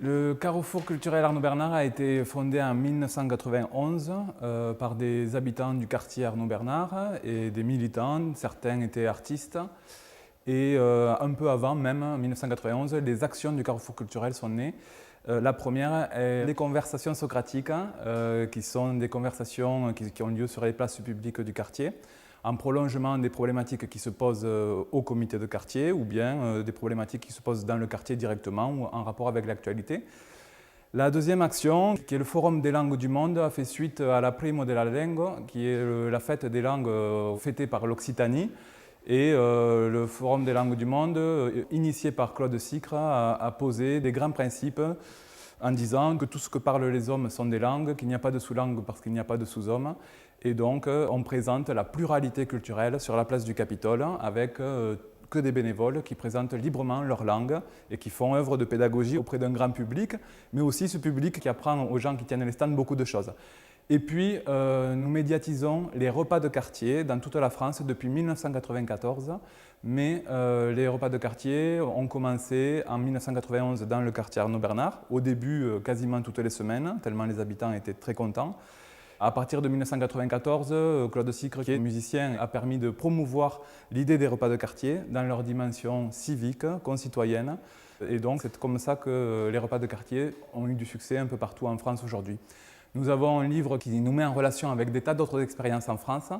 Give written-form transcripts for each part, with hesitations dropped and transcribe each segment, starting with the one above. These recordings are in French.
Le Carrefour culturel Arnaud Bernard a été fondé en 1991 par des habitants du quartier Arnaud Bernard et des militants, certains étaient artistes. Et un peu avant, même en 1991, les actions du Carrefour culturel sont nées. La première est les conversations socratiques, qui sont des conversations qui ont lieu sur les places publiques du quartier, en prolongement des problématiques qui se posent au comité de quartier ou bien des problématiques qui se posent dans le quartier directement ou en rapport avec l'actualité. La deuxième action, qui est le Forum des langues du monde, a fait suite à la Primo della Lingua, qui est la fête des langues fêtée par l'Occitanie. Et le Forum des langues du monde, initié par Claude Sicre, a posé des grands principes en disant que tout ce que parlent les hommes sont des langues, qu'il n'y a pas de sous-langue parce qu'il n'y a pas de sous-hommes. Et donc, on présente la pluralité culturelle sur la place du Capitole avec que des bénévoles qui présentent librement leur langue et qui font œuvre de pédagogie auprès d'un grand public, mais aussi ce public qui apprend aux gens qui tiennent les stands beaucoup de choses. Et puis, nous médiatisons les repas de quartier dans toute la France depuis 1994, mais les repas de quartier ont commencé en 1991 dans le quartier Arnaud Bernard, au début quasiment toutes les semaines, tellement les habitants étaient très contents. À partir de 1994, Claude Sicre, qui est musicien, a permis de promouvoir l'idée des repas de quartier dans leur dimension civique, concitoyenne. Et donc, c'est comme ça que les repas de quartier ont eu du succès un peu partout en France aujourd'hui. Nous avons un livre qui nous met en relation avec des tas d'autres expériences en France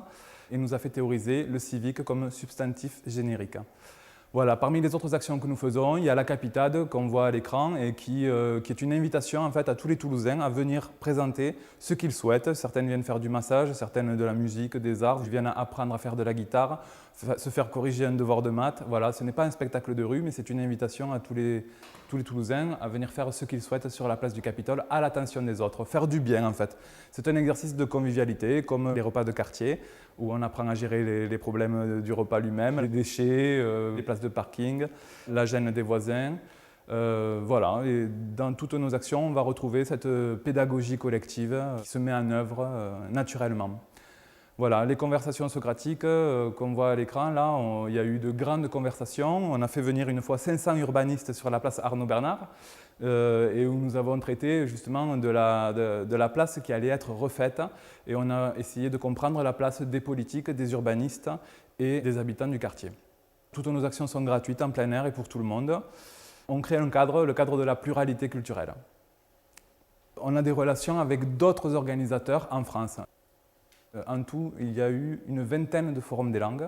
et nous a fait théoriser le civique comme substantif générique. Voilà, parmi les autres actions que nous faisons, il y a la Capitade qu'on voit à l'écran et qui est une invitation en fait, à tous les Toulousains à venir présenter ce qu'ils souhaitent. Certaines viennent faire du massage, certaines de la musique, des arts, viennent apprendre à faire de la guitare, se faire corriger un devoir de maths. Voilà, ce n'est pas un spectacle de rue, mais c'est une invitation à tous les Toulousains à venir faire ce qu'ils souhaitent sur la place du Capitole à l'attention des autres, faire du bien en fait. C'est un exercice de convivialité comme les repas de quartier où on apprend à gérer les problèmes du repas lui-même, les déchets, les places de parking, la gêne des voisins. Voilà, et dans toutes nos actions, on va retrouver cette pédagogie collective qui se met en œuvre naturellement. Voilà, les conversations socratiques qu'on voit à l'écran, là, il y a eu de grandes conversations. On a fait venir une fois 500 urbanistes sur la place Arnaud Bernard et où nous avons traité justement de la place qui allait être refaite et on a essayé de comprendre la place des politiques, des urbanistes et des habitants du quartier. Toutes nos actions sont gratuites, en plein air et pour tout le monde. On crée un cadre, le cadre de la pluralité culturelle. On a des relations avec d'autres organisateurs en France. En tout, il y a eu une vingtaine de forums des langues,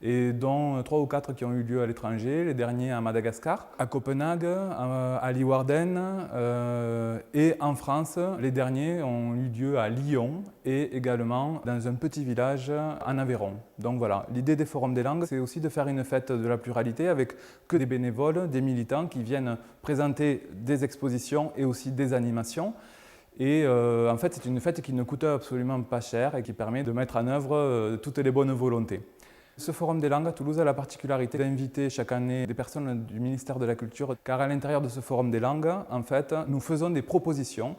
et dont 3 ou 4 qui ont eu lieu à l'étranger, les derniers à Madagascar, à Copenhague, à Leeuwarden, et en France, les derniers ont eu lieu à Lyon et également dans un petit village en Aveyron. Donc voilà, l'idée des forums des langues, c'est aussi de faire une fête de la pluralité avec que des bénévoles, des militants qui viennent présenter des expositions et aussi des animations. Et en fait, c'est une fête qui ne coûte absolument pas cher et qui permet de mettre en œuvre toutes les bonnes volontés. Ce Forum des langues à Toulouse a la particularité d'inviter chaque année des personnes du ministère de la Culture, car à l'intérieur de ce Forum des langues, en fait, nous faisons des propositions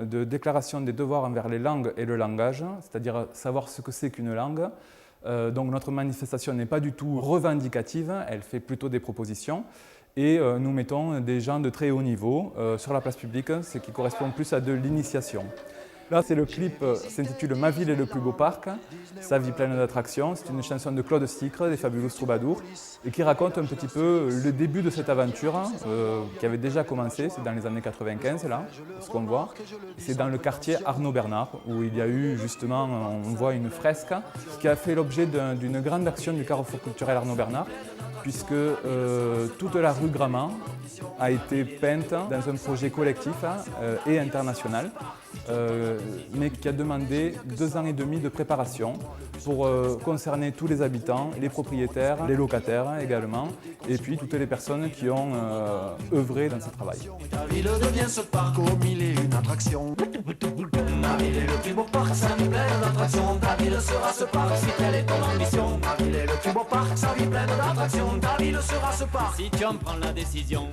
de déclaration des devoirs envers les langues et le langage, c'est-à-dire savoir ce que c'est qu'une langue. Donc notre manifestation n'est pas du tout revendicative, elle fait plutôt des propositions. Et nous mettons des gens de très haut niveau sur la place publique, ce qui correspond plus à de l'initiation. Là, c'est le clip s'intitule « Ma ville est le plus beau parc », sa vie pleine d'attractions. C'est une chanson de Claude Sicre, des Fabulous Troubadours, et qui raconte un petit peu le début de cette aventure qui avait déjà commencé, c'est dans les années 95, là, ce qu'on voit. C'est dans le quartier Arnaud Bernard, où il y a eu justement, on voit une fresque qui a fait l'objet d'une grande action du Carrefour culturel Arnaud Bernard, puisque toute la rue Grammont a été peinte dans un projet collectif et international, mais qui a demandé 2 ans et demi de préparation pour concerner tous les habitants, les propriétaires, les locataires également, et puis toutes les personnes qui ont œuvré dans ce travail. Ta ville devient ce parc au mille et une attractions. Ma ville est le plus beau parc, sa vie pleine d'attractions. Ta ville sera ce parc si telle est ton ambition. Ma ville est le plus beau parc, sa vie pleine d'attractions. Ta ville sera ce parc si tu en prends la décision.